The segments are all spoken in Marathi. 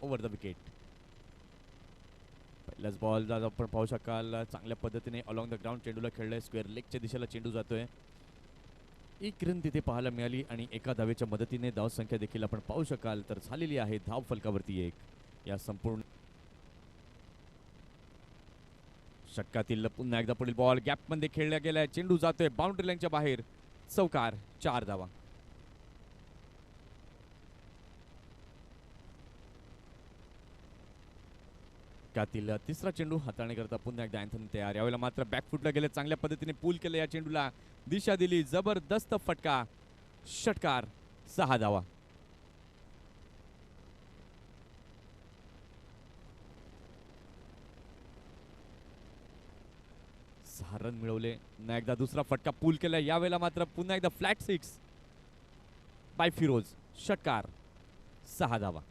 Over the wicket. पहिलाच बॉल आपण पाहू शकाल चांगल्या पद्धतीने अलॉंग द ग्राउंड चेंडूला खेळलाय. स्क्वेअर लेगच्या दिशेला चेंडू जातोय. एक रन तिथे पाहायला मिळाली आणि एका धावेच्या मदतीने धाव संख्या देखील आपण पाहू शकाल तर झालेली आहे धाव फलकावरती 1. या संपूर्ण षटकातील पुन्हा एकदा पुढील बॉल गॅप मध्ये खेळला गेलाय. चेंडू जातोय बाउंड्री लाईनच्या बाहेर. चौकार. 4 धावा. षटकातील तिसरा चेंडू हाताळण्याकरता पुन्हा एकदा अँथनी तयार. यावेळेला मात्र बॅकफुटला गेले. चांगल्या पद्धतीने पूल केलं. या चेंडूला दिशा दिली. जबरदस्त फटका. षटकार. 6 धावा. रन मिळवले. पुन्हा एकदा दुसरा फटका पूल केला. यावेळेला मात्र पुन्हा एकदा फ्लॅट 6 बाय फिरोज. षटकार. 6 धावा.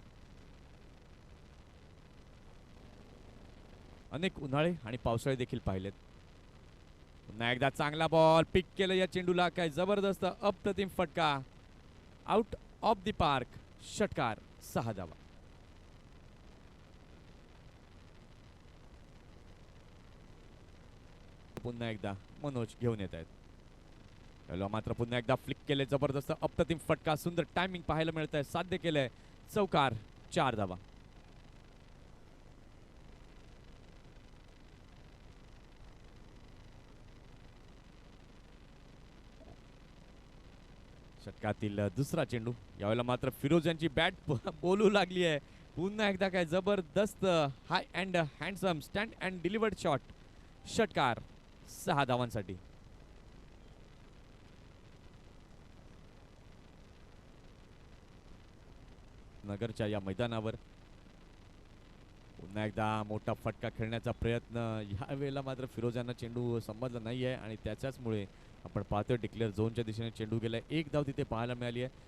अनेक उन्हाळे आणि पावसाळे देखील पाहिलेत. पुन्हा एकदा चांगला बॉल पिक केलं. या चेंडूला काय जबरदस्त अप्रतिम फटका. Out of the park. षटकार. 6 धावा. पुन्हा एकदा मनोज घेऊन येत आहेत. याला मात्र पुन्हा एकदा फ्लिक केले. जबरदस्त अप्रतिम फटका. सुंदर टायमिंग पाहायला मिळत आहे. साध्य केलंय. चौकार. 4 धावा. षटकातील दुसरा चेंडू. यावेळेला मात्र फिरोज यांची बॅट बोलू लागली आहे. पुन्हा एकदा काय जबरदस्त high and handsome stand and delivered shot. षटकार. 6 धावांसाठी. नगरच्या या मैदानावर पुन्हा एकदा मोठा फटका खेळण्याचा प्रयत्न. यावेळेला मात्र फिरोज यांना चेंडू समजला नाही आहे आणि त्याच्याचमुळे आपण पाहतोय डिक्लेअर झोनच्या दिशेने चेंडू गेलाय. 1 धाव तिथे पाहायला मिळाली आहे.